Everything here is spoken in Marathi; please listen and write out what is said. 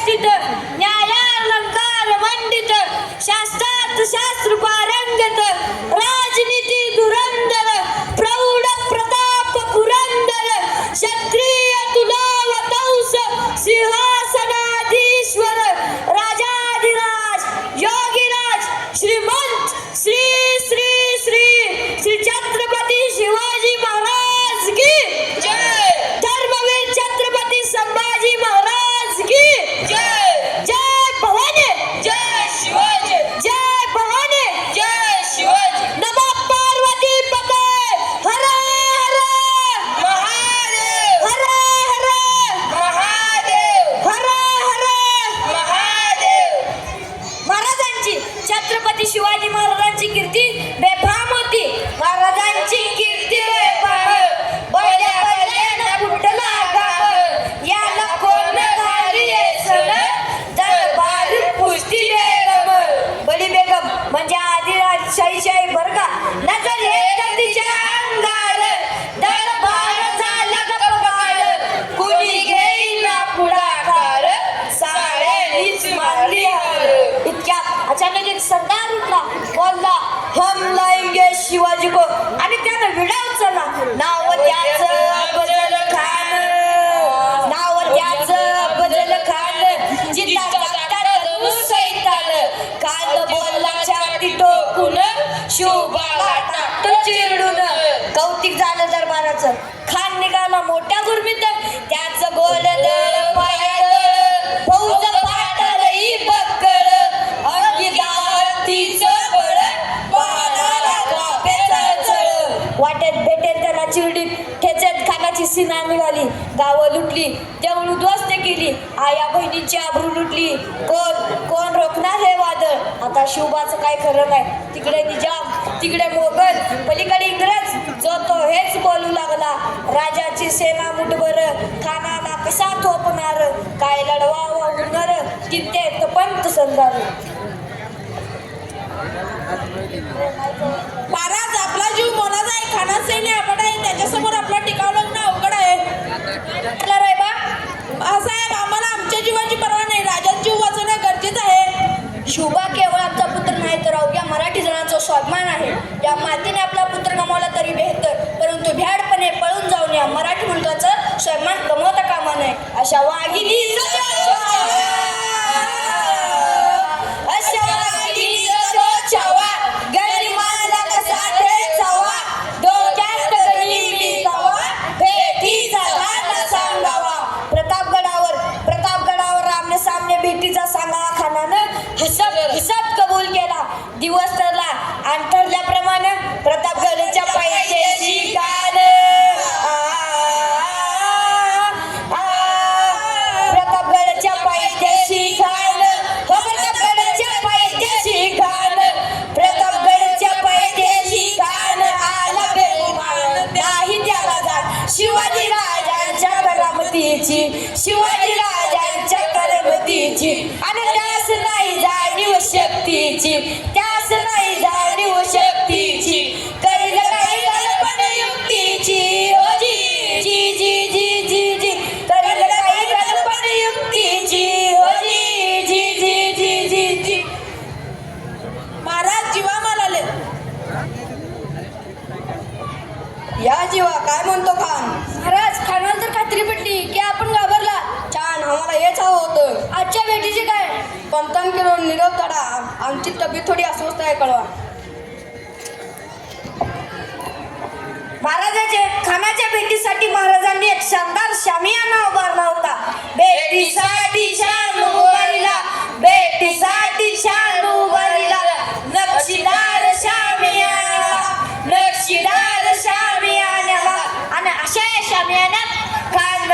वेष्टित न्यायालंकार मंडित शास्त्रात शास्त्र पारंगत राजनीती धुरंधर प्रौढ प्रताप पुरंदर क्षत्रिय तुलावतंस सिंहासनाधीश्वर राजाधिराज योगीराज श्रीमंत श्री श्री श्री श्री छत्रपती शिवाजी महाराज की जय धर्मवीर छत्रपती संभाजी महाराज की जय जय भवानी जय शिवाजी जय भवानी जय शिवाजी नमः पार्वती पते हर हर महादेव हर हर महादेव हर हर महादेव महाराजांची छत्रपती शिवाजी महाराजांची कीर्ती बेफाम होती महाराजांची कीर्ती बेफाम बळ्या बळ्यानं फुटला गाव याला कोण घाली येसन दरबार पुष्टी बेगम बडी बेगम म्हणजे आदिराजशाही बर का नजर येत तिच्या अंगार दरबार झाला गपगार कुणी घेईना पुढाकार साड्यांनीच मारली हार इतक्यात अचानक एक सरदार उठला बोलला हम लाएंगे शिवाजी को आणि त्यानं विडा उचलला नाव त्याचं अफजल खान नाव त्याचं अफजल खान जिता जाता सैतान काल बोलला छाती टोकून शिवबाला टाकतो चिरडून कौतिक झालं दरबाराचं खान निघाला मोठ्या गुरमीत त्याचं गोलद पायात फौज पाटलई बक्कळ अंगी दातीचं बळ पानाला कापे चळचळ वाटेत भेटेल त्याला चिरडीत ठेचत खानाची सीना निघाली गावं लुटली देऊळ उद्ध्वस्त केली आया बहिणीची आबरू लुटली कोण रोखणार हे वादळ आता शिवबाचं काय खरं नाही तिकडे निजाम तिकडे मोगल पलीकडे इंग्रज जो तो हेच बोलू लागला राजाची सेना मुठभर खानाला कसा थोपणार काय लढवावा उडणार किती पंत संधार महाराज आपला जीव मोलाचा आहे खाना सैन्य आपण आहे त्याच्यासमोर आपला टिकावलं ना अवघड आहे साहेब आम्हाला आमच्या जीवाची पर्वा नाही राजाचा जीव वाचवणं गरजेचं आहे शिवबा केवळ आमचा पुत्र नाही तर अवघ्या मराठी जणांचा स्वाभिमान आहे या मातेने आपला पुत्र गमावला तरी बेहतर परंतु भ्याडपणे पळून जाऊन या मराठी मुलगाचं स्वाभिमान गमावता कामा नये अशा वाघिणी भेटीचा सांगा खानानं हसत कबूल केला दिवस ठरला आणि ठरल्याप्रमाणे प्रतापगडच्या पायथ्याशी खान प्रतापगडच्या पायथ्याशी खान हो प्रतापगडच्या पायथ्याशी खान प्रतापगडच्या पायथ्याशी खान आला बेगुमान नाही त्याला जाण शिवाजी राजांच्या करामतीची शिवाजी राजांच्या करमतीची आणि त्यास नाही जाणीव शक्तीची त्यास नाही जाणीव शक्तीची करील काही कल्पना युक्तीची ओ जी जी जी जी जी जी करील काही कल्पना युक्तीची ओ जी जी जी जी जी जी महाराज जीवा मालाले या जीवा काय म्हणतो खान महाराज खानाला तर खात्री पडली की आपण घाबरला छान आम्हाला हेच हवं होतं आजच्या भेटीचे काय पंतन किलो निरोप धडा आमची तब्येत थोडी अस्वस्थ आहे कळवा महाराजाचे खानाच्या भेटीसाठी महाराजांनी एक शानदार शामियाना उभारला होता भेटीसाठी शान उभारला भेटीसाठी शान उभारला नक्षीदार शामियाना नक्षीदार शामियाना आणि अशा शामियाना खान